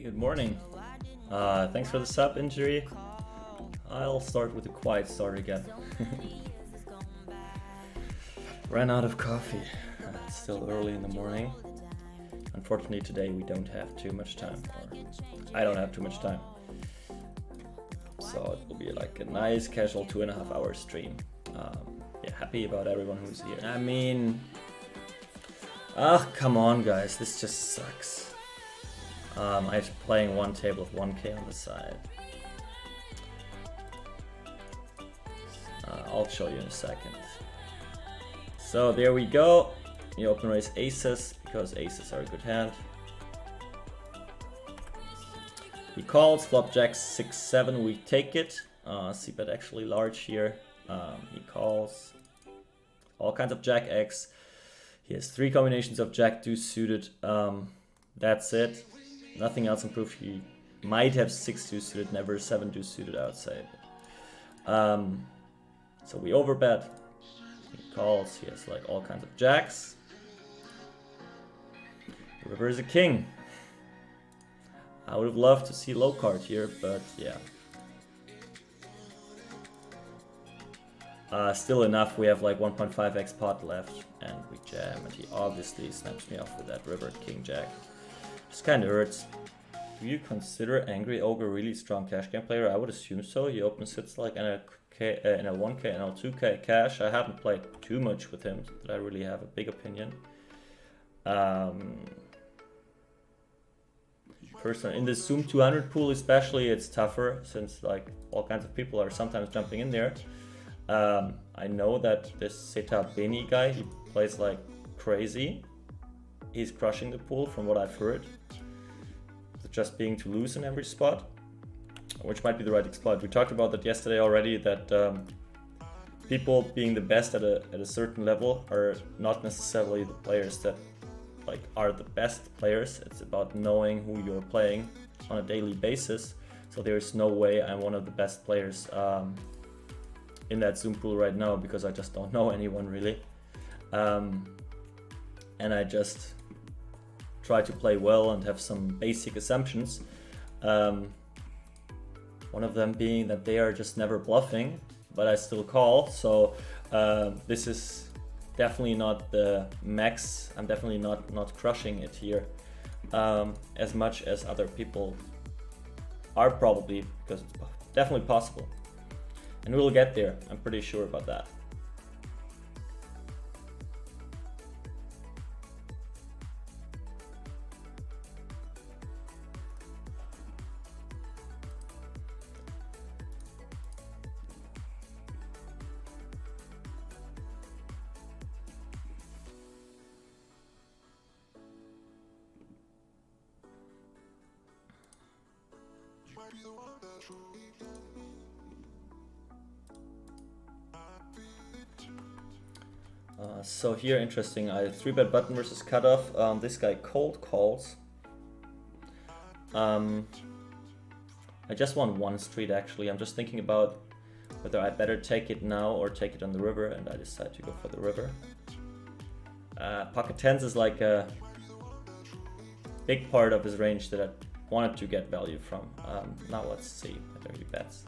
good morning. Thanks for the sub, Injury. I'll start with a quiet start again. Ran out of coffee. It's still early in the morning. Unfortunately today we don't have too much time, or I don't have too much time. So it will be like a nice casual 2.5 hour stream. Yeah, happy about everyone who's here. I mean, come on guys, this just sucks. I'm playing one table of 1k on the side. I'll show you in a second. So there we go. You open raise aces because aces are a good hand. He calls, flop jacks 6-7, we take it. C-bet actually large here. He calls all kinds of jack X. He has 3 combinations of jack deuce suited. That's it. Nothing else improved. He might have 6 deuce suited, never 7 deuce suited outside. So we overbet. He calls. He has like all kinds of jacks. River is a king. I would have loved to see low card here, but yeah. Still enough, we have like 1.5x pot left, and we jam, and he obviously snaps me off with that river king jack. Just kind of hurts. Do you consider Angry Ogre really strong cash game player? I would assume so. He opens hits like NL1k, NL2k cash. I haven't played too much with him, but I really have a big opinion. Personally, in the Zoom 200 pool especially, it's tougher since like all kinds of people are sometimes jumping in there. I know that this Seta Beni guy, he plays like crazy. He's crushing the pool from what I've heard. Just being too loose in every spot, which might be the right exploit. We talked about that yesterday already, that people being the best at a certain level are not necessarily the players that like are the best players. It's about knowing who you're playing on a daily basis. So there's no way I'm one of the best players in that Zoom pool right now, because I just don't know anyone really. And I just try to play well and have some basic assumptions. One of them being that they are just never bluffing, but I still call. So this is definitely not the max. I'm definitely not crushing it here as much as other people are probably, because it's definitely possible. And we'll get there, I'm pretty sure about that. So here, interesting, I 3-bet button versus cutoff. This guy cold calls. I just want one street actually. I'm just thinking about whether I better take it now or take it on the river, and I decide to go for the river. Pocket tens is like a big part of his range that I wanted to get value from. Now let's see whether he bets.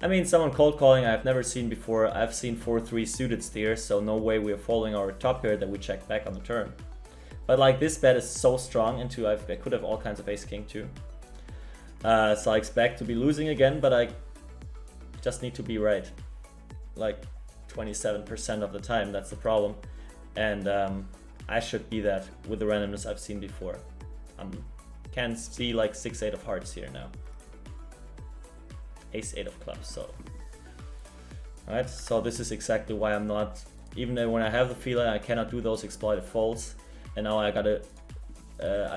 I mean, someone cold calling I've never seen before. I've seen 4-3 suited steers, so no way we are following our top pair that we check back on the turn. But like this bet is so strong into I could have all kinds of ace king too. So I expect to be losing again, but I just need to be right. Like 27% of the time, that's the problem. And I should be that with the randomness I've seen before. Can see like 6-8 of hearts here now. Ace-8 of clubs, so. Alright, so this is exactly why I'm not, even when I have the feeling I cannot do those exploited folds, and now I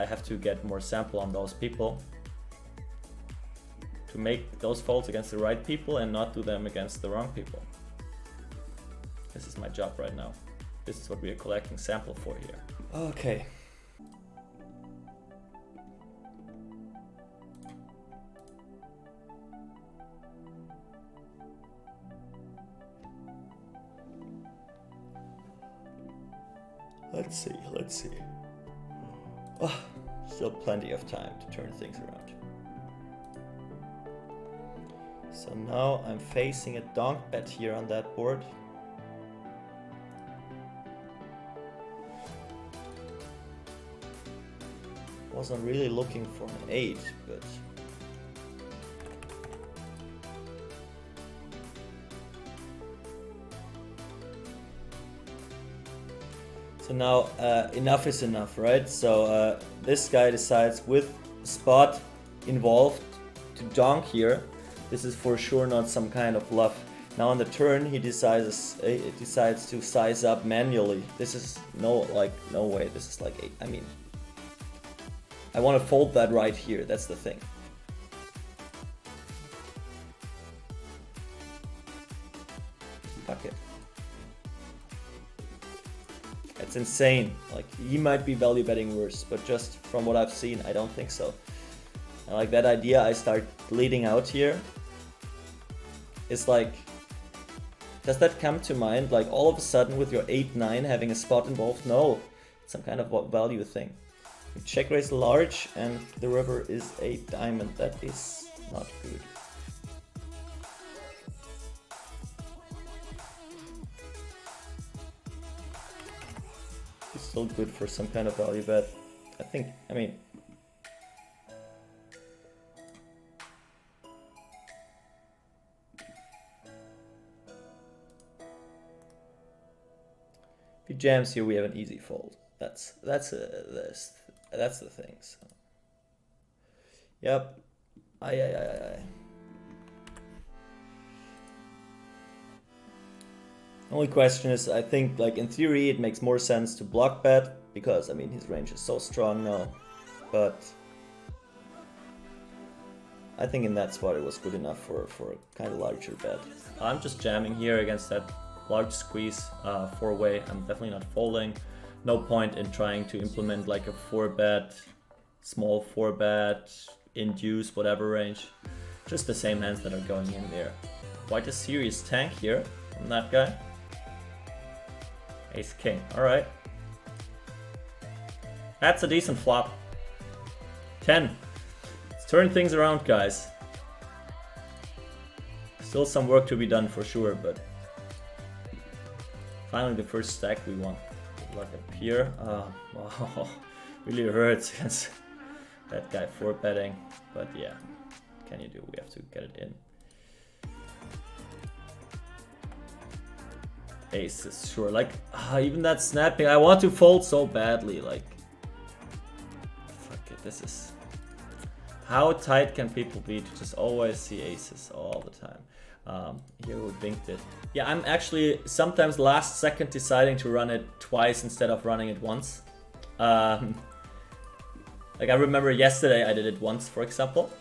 have to get more sample on those people to make those folds against the right people and not do them against the wrong people. This is my job right now. This is what we are collecting sample for here. Okay. Let's see. Oh, still plenty of time to turn things around. So now I'm facing a donk bet here on that board. Wasn't really looking for an 8, but so now enough is enough, right? So this guy decides with spot involved to donk here. This is for sure not some kind of bluff. Now on the turn he decides to size up manually. This is no way. This is like 8. I mean, I want to fold that right here. That's the thing. Fuck it. It's insane. Like, he might be value betting worse, but just from what I've seen, I don't think so. And like that idea I start bleeding out here. It's like, does that come to mind? Like all of a sudden with your 8-9 having a spot involved? No, it's some kind of value thing. You check raise large and the river is a diamond. That is not good. It's still good for some kind of value bet. I mean, if he jams here, we have an easy fold. That's the thing. So. Yep. Aye. Only question is, I think, like in theory, it makes more sense to block bet because I mean his range is so strong now, but I think in that spot it was good enough for a kind of larger bet. I'm just jamming here against that large squeeze 4-way. I'm definitely not folding. No point in trying to implement like a 4-bet, small 4-bet, induce, whatever range. Just the same hands that are going in there. Quite a serious tank here from that guy. Ace King, alright. That's a decent flop. 10. Let's turn things around, guys. Still some work to be done for sure, but finally the first stack we won. Good luck up here. Wow, really hurts against that guy 4-betting, but yeah, what can you do? We have to get it in. Aces, sure. Like, even that snapping, I want to fold so badly. Like, fuck it, this is... How tight can people be to just always see aces all the time? Here we winked it. Yeah, I'm actually sometimes last second deciding to run it twice instead of running it once. Like, I remember yesterday I did it once, for example.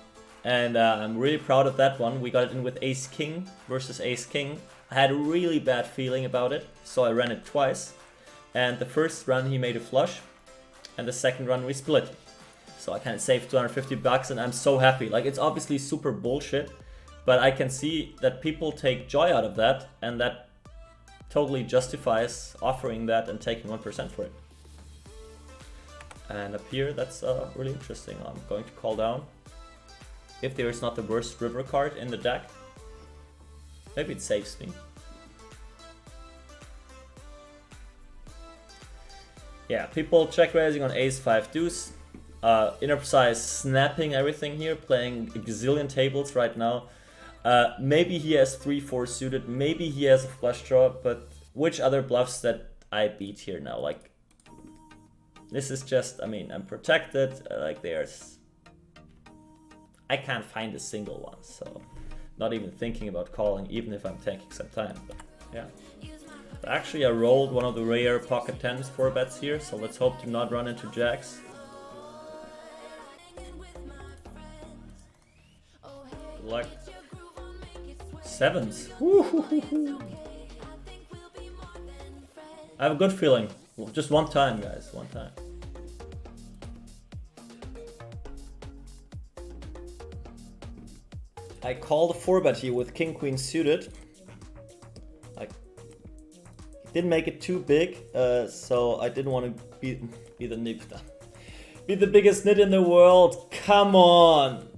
And I'm really proud of that one. We got it in with Ace King versus Ace King. I had a really bad feeling about it, so I ran it twice. And the first run he made a flush, and the second run we split. So I kind of saved 250 bucks and I'm so happy. Like, it's obviously super bullshit, but I can see that people take joy out of that, and that totally justifies offering that and taking 1% for it. And up here, that's really interesting. I'm going to call down. If there is not the worst river card in the deck, maybe it saves me. Yeah, people check raising on ace 5 deuce. Inner size snapping everything here, playing a gazillion tables right now. Maybe he has 3-4 suited, maybe he has a flush draw, but which other bluffs that I beat here now? Like, this is just, I mean, I'm protected, like I can't find a single one, so not even thinking about calling, even if I'm taking some time, but yeah. Actually, I rolled one of the rare pocket 10s 4-bets here, so let's hope to not run into jacks. Good luck. 7s. I have a good feeling. Just one time, guys, one time. I called a 4-bet here with King Queen suited. Like, Didn't make it too big, so I didn't want to be the nifter. Be the biggest nit in the world. Come on.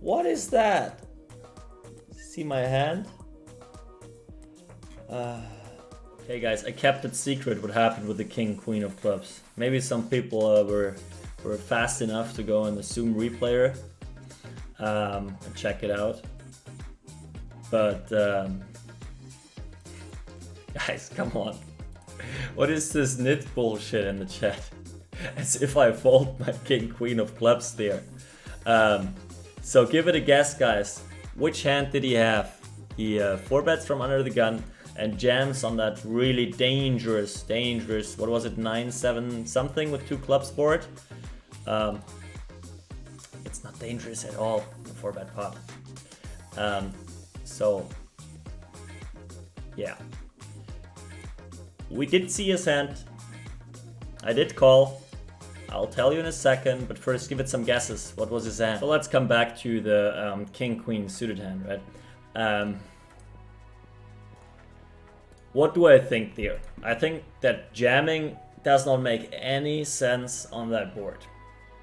What is that? See my hand? Okay guys, I kept it secret what happened with the king queen of clubs. Maybe some people were fast enough to go in the Zoom replayer and check it out. But guys, come on. What is this nit bullshit in the chat? As if I fold my king queen of clubs there. So give it a guess, guys. Which hand did he have? He 4-bets from under the gun and jams on that really dangerous, what was it, 9-7 something with 2 clubs board. It's not dangerous at all, the 4-bet pot. So, yeah. We did see his hand. I did call. I'll tell you in a second, but first give it some guesses. What was his hand? So let's come back to the king-queen suited hand, right? What do I think there? I think that jamming does not make any sense on that board,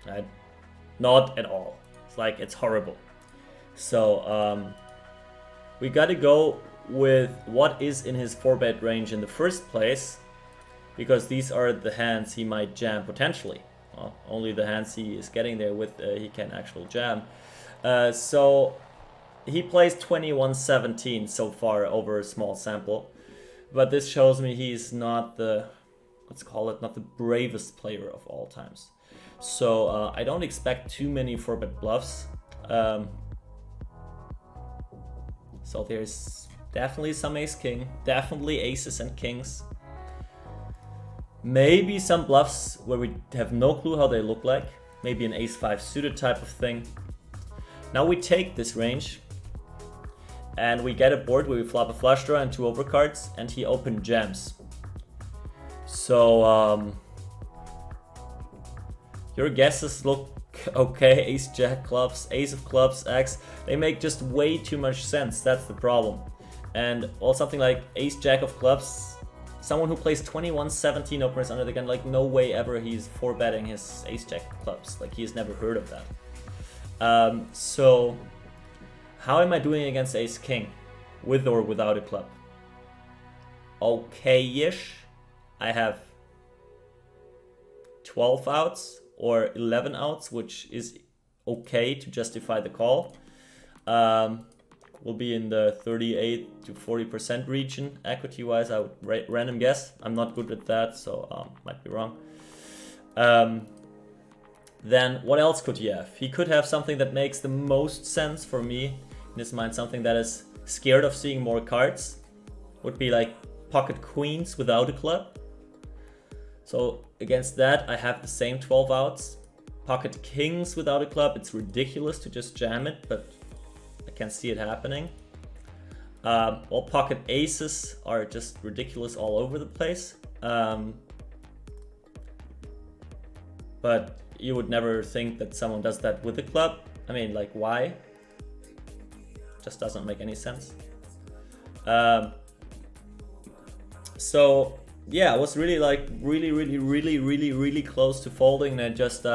right? Not at all. It's like, it's horrible. So we gotta go with what is in his 4-bet range in the first place, because these are the hands he might jam potentially. Well, only the hands he is getting there with he can actually jam. So he plays 21-17 so far over a small sample. But this shows me he's not the, let's call it, not the bravest player of all times. So I don't expect too many 4-bet bluffs. So there's definitely some ace-king, definitely aces and kings. Maybe some bluffs where we have no clue how they look like. Maybe an ace-5 suited type of thing. Now we take this range. And we get a board where we flop a flush draw and 2 overcards, and he open jams. So your guesses look okay. Ace jack clubs, ace of clubs, X. They make just way too much sense. That's the problem. And well, something like ace jack of clubs, someone who plays 21-17 openers under the gun, like no way ever he's 4-betting his ace jack clubs. Like he's never heard of that. So how am I doing against ace king, with or without a club? Okay-ish. I have 12 outs or 11 outs, which is okay to justify the call. We'll be in the 38 to 40% region equity-wise. I would random guess. I'm not good at that, so might be wrong. Then what else could he have? He could have something that makes the most sense for me. In his mind, something that is scared of seeing more cards. Would be like pocket queens without a club. So against that, I have the same 12 outs. Pocket kings without a club. It's ridiculous to just jam it, but I can see it happening. Well, pocket aces are just ridiculous all over the place. But you would never think that someone does that with a club. I mean, like, why? Just doesn't make any sense. So yeah, I was really like really close to folding, and I just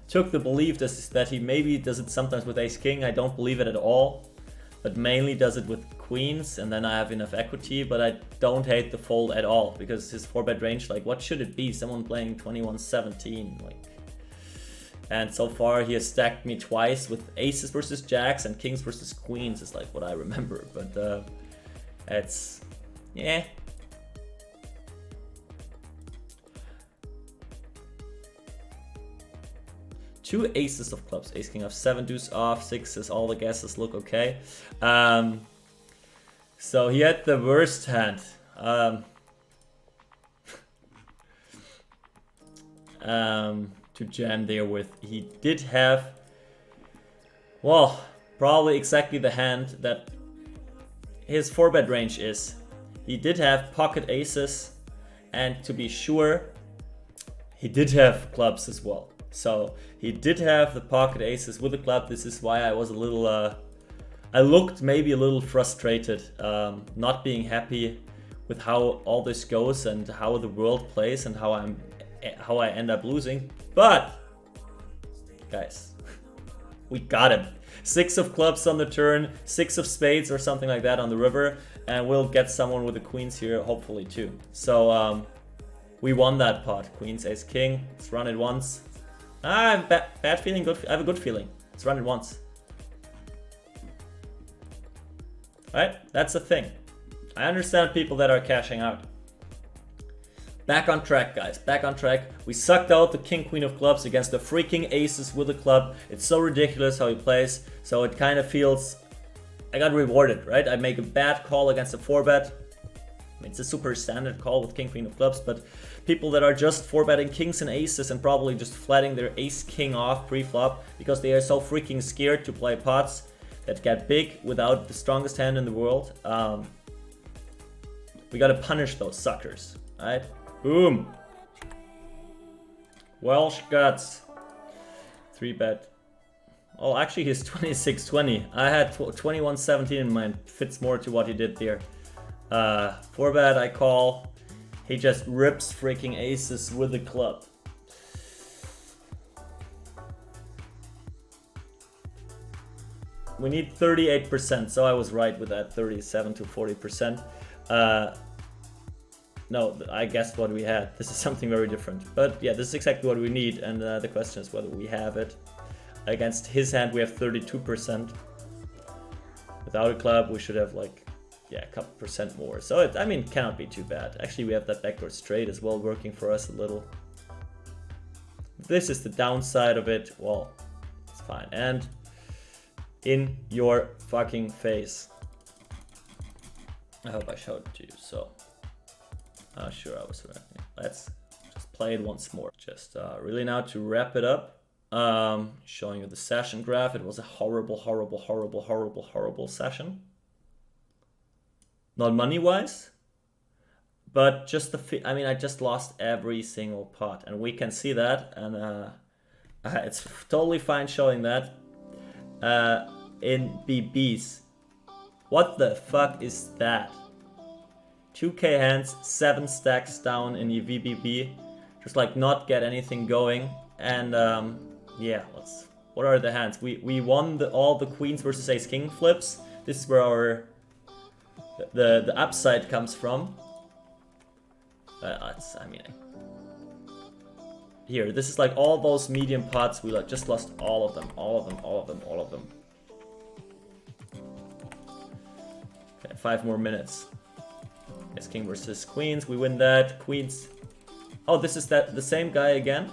took the belief that he maybe does it sometimes with ace king. I don't believe it at all, but mainly does it with queens, and then I have enough equity. But I don't hate the fold at all, because his 4-bet range, like, what should it be? Someone playing 21-17, like. And so far he has stacked me twice with aces versus jacks and kings versus queens is like what I remember. But it's, yeah. Two aces of clubs, ace king of 7 deuce off, 6s, all the guesses look okay. So he had the worst hand. To jam there with. He did have, well, probably exactly the hand that his 4-bet range is. He did have pocket aces, and to be sure, he did have clubs as well. So he did have the pocket aces with the club. This is why I was a little I looked maybe a little frustrated, not being happy with how all this goes and how the world plays and how I end up losing. But guys, we got him. 6 of clubs on the turn, 6 of spades or something like that on the river, and we'll get someone with the queens here hopefully too. So we won that pot. Queens, ace, king. Let's run it once. I have bad feeling. Good. I have a good feeling. Let's run it once. Right? That's the thing. I understand people that are cashing out. Back on track, guys. Back on track. We sucked out the king, queen of clubs against the freaking aces with a club. It's so ridiculous how he plays. So it kind of feels... I got rewarded, right? I make a bad call against a 4-bet. I mean, it's a super standard call with king, queen of clubs, but people that are just 4-betting kings and aces and probably just flatting their ace-king off pre-flop because they are so freaking scared to play pots that get big without the strongest hand in the world. We gotta punish those suckers, right? Boom. Welsh guts. 3-bet. Oh, actually he's 26-20. I had 21-17 in mind. Fits more to what he did there. 4-bet, I call. He just rips freaking aces with the club. We need 38%, so I was right with that, 37 to 40%. No, I guessed what we had. This is something very different. But yeah, this is exactly what we need, and the question is whether we have it. Against his hand, we have 32%. Without a club, we should have like, yeah, a couple percent more. So it, I mean, cannot be too bad. Actually, we have that backdoor straight as well, working for us a little. This is the downside of it. Well, it's fine. And in your fucking face. I hope I showed it to you. So, sure, I was right. Let's just play it once more. Just really now to wrap it up. Showing you the session graph. It was a horrible, horrible, horrible, horrible, horrible session. Not money-wise, but just I mean, I just lost every single pot, and we can see that, and it's totally fine showing that in BBs. What the fuck is that? 2k hands, 7 stacks down in the VBB, just like not get anything going, and yeah, what are the hands? We won all the queens versus ace king flips. This is where our the upside comes from. I mean, here, this is like all those medium pots. We like just lost all of them, all of them, all of them, all of them. Okay, 5 more minutes. Ace king versus queens. We win that. Queens. Oh, this is the same guy again.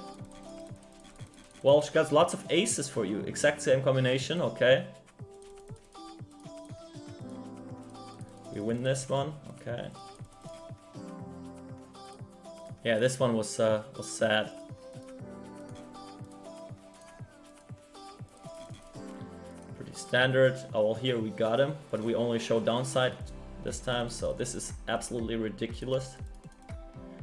Well, she got lots of aces for you. Exact same combination. Okay. We win this one, okay. Yeah, this one was sad. Pretty standard. Oh, well, here we got him, but we only show downside this time, so this is absolutely ridiculous.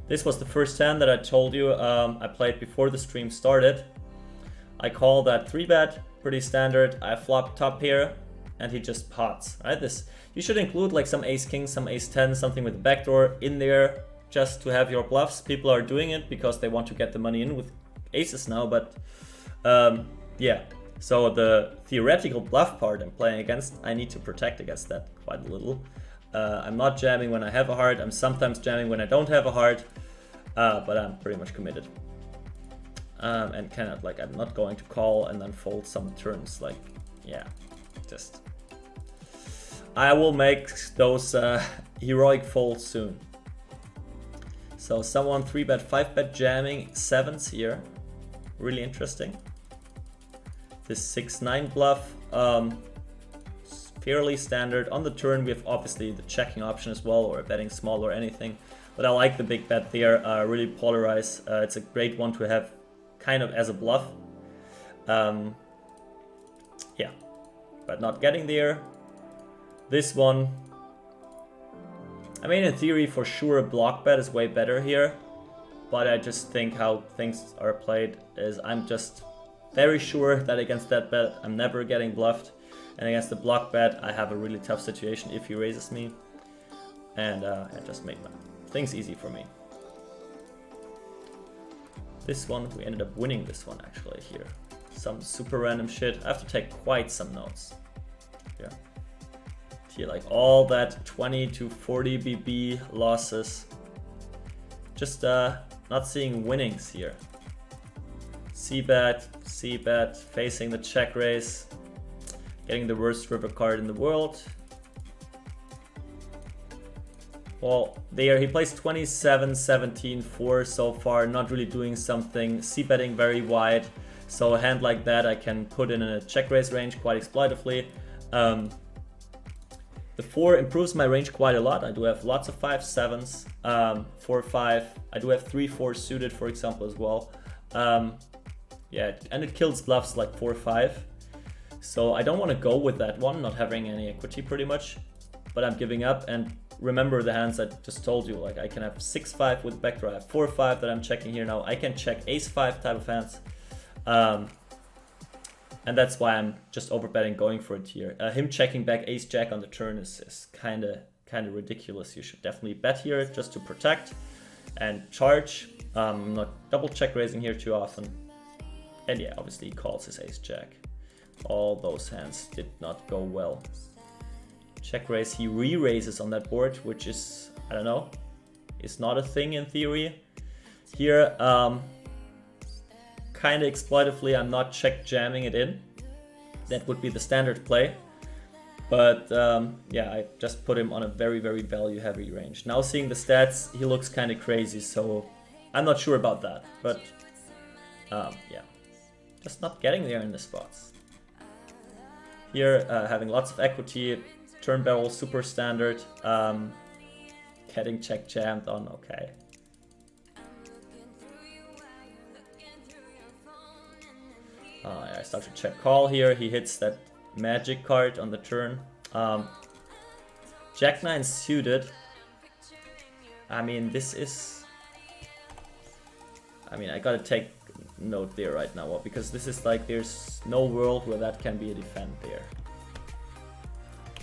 This was the first hand that I told you I played before the stream started. I call that 3-bet, pretty standard. I flop top here, and he just pots, right? You should include like some ace king, some ace 10, something with the backdoor in there just to have your bluffs. People are doing it because they want to get the money in with aces now, but yeah. So the theoretical bluff part I'm playing against, I need to protect against that quite a little. I'm not jamming when I have a heart. I'm sometimes jamming when I don't have a heart, but I'm pretty much committed. And kind of like I'm not going to call and then fold some turns. Like, yeah, just... I will make those heroic folds soon. So someone 3-bet, 5-bet jamming 7s here. Really interesting. This 6-9 bluff, fairly standard. On the turn we have obviously the checking option as well, or betting small or anything. But I like the big bet there, really polarize. It's a great one to have kind of as a bluff. Yeah, but not getting there. This one, I mean, in theory, for sure, a block bet is way better here. But I just think how things are played is I'm just very sure that against that bet, I'm never getting bluffed. And against the block bet, I have a really tough situation if he raises me. And it just made things easy for me. This one, we ended up winning this one actually here. Some super random shit. I have to take quite some notes. Yeah. Here, like all that 20 to 40 BB losses. Just not seeing winnings here. C-bet, C-bet, facing the check raise. Getting the worst river card in the world. Well, there he plays 27, 17, 4 so far, not really doing something. C-betting very wide, so a hand like that I can put in a check raise range quite exploitatively. The 4 improves my range quite a lot. I do have lots of 5, 7s, 4, 5. I do have 3, 4 suited, for example, as well. Yeah, and it kills bluffs like 4, 5. So I don't want to go with that one, not having any equity pretty much, but I'm giving up. And remember the hands I just told you, like I can have 6, 5 with backdoor, I have 4, 5 that I'm checking here now. I can check ace 5 type of hands. And that's why I'm just overbetting going for it here. Him checking back ace jack on the turn is kind of ridiculous. You should definitely bet here just to protect and charge. I'm not double check raising here too often. And yeah, obviously he calls his ace jack. All those hands did not go well. Check raise, he re-raises on that board, which is, I don't know, is not a thing in theory. Here, kind of exploitatively, I'm not check jamming it in. That would be the standard play. But yeah, I just put him on a very, very value heavy range. Now seeing the stats, he looks kind of crazy, so I'm not sure about that. But yeah, just not getting there in the spots. Here, having lots of equity, turn barrel super standard, getting check jammed on, okay. I start to check call here. He hits that magic card on the turn. Jack 9 suited. I mean, this is... I mean, I gotta take note there right now, because this is like, there's no world where that can be a defend there.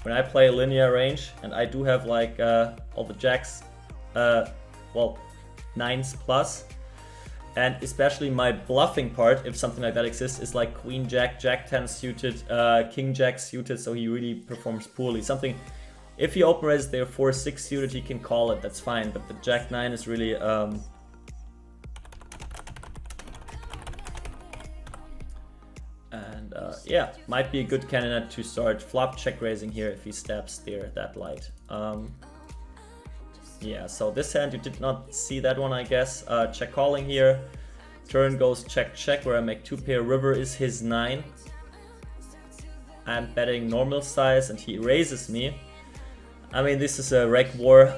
When I play a linear range, and I do have like all the jacks, well, 9s plus, and especially my bluffing part, if something like that exists, is like Queen Jack, Jack 10 suited, King Jack suited, so he really performs poorly. Something, if he open raises there 4-6 suited, he can call it, that's fine, but the Jack 9 is really... yeah, might be a good candidate to start flop check raising here if he steps there that light. Yeah, so this hand you did not see that one, I guess. Check calling here. Turn goes check check where I make 2 pair. River is his 9. I'm betting normal size and he raises me. I mean, this is a reg war.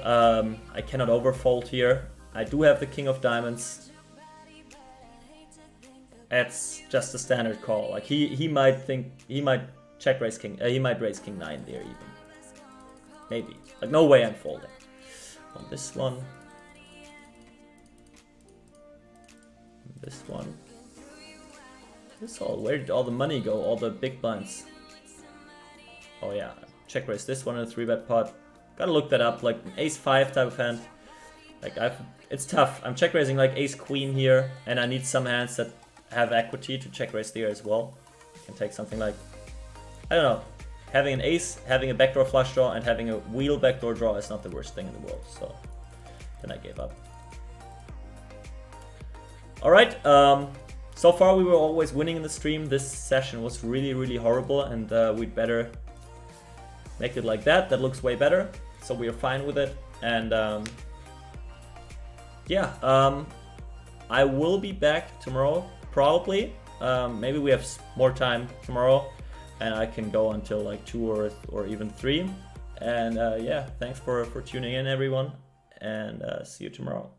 I cannot overfold here. I do have the king of diamonds. It's just a standard call. Like he might think, he might check raise king, he might raise king 9 there even. Maybe. Like no way I'm folding. On this one. This one. This all, where did all the money go? All the big blinds. Oh yeah, check raise this one in a 3-bet pot. Gotta look that up, like an ace 5 type of hand. Like it's tough. I'm check raising like ace queen here, and I need some hands that have equity to check raise there as well. I can take something like, I don't know, having an ace, having a backdoor flush draw, and having a wheel backdoor draw is not the worst thing in the world. So then I gave up. Alright, so far we were always winning in the stream. This session was really, really horrible, and we'd better make it like that. That looks way better, so we are fine with it. And yeah, I will be back tomorrow, probably. Maybe we have more time tomorrow, and I can go until like 2 or even 3. And yeah, thanks for tuning in, everyone, and see you tomorrow.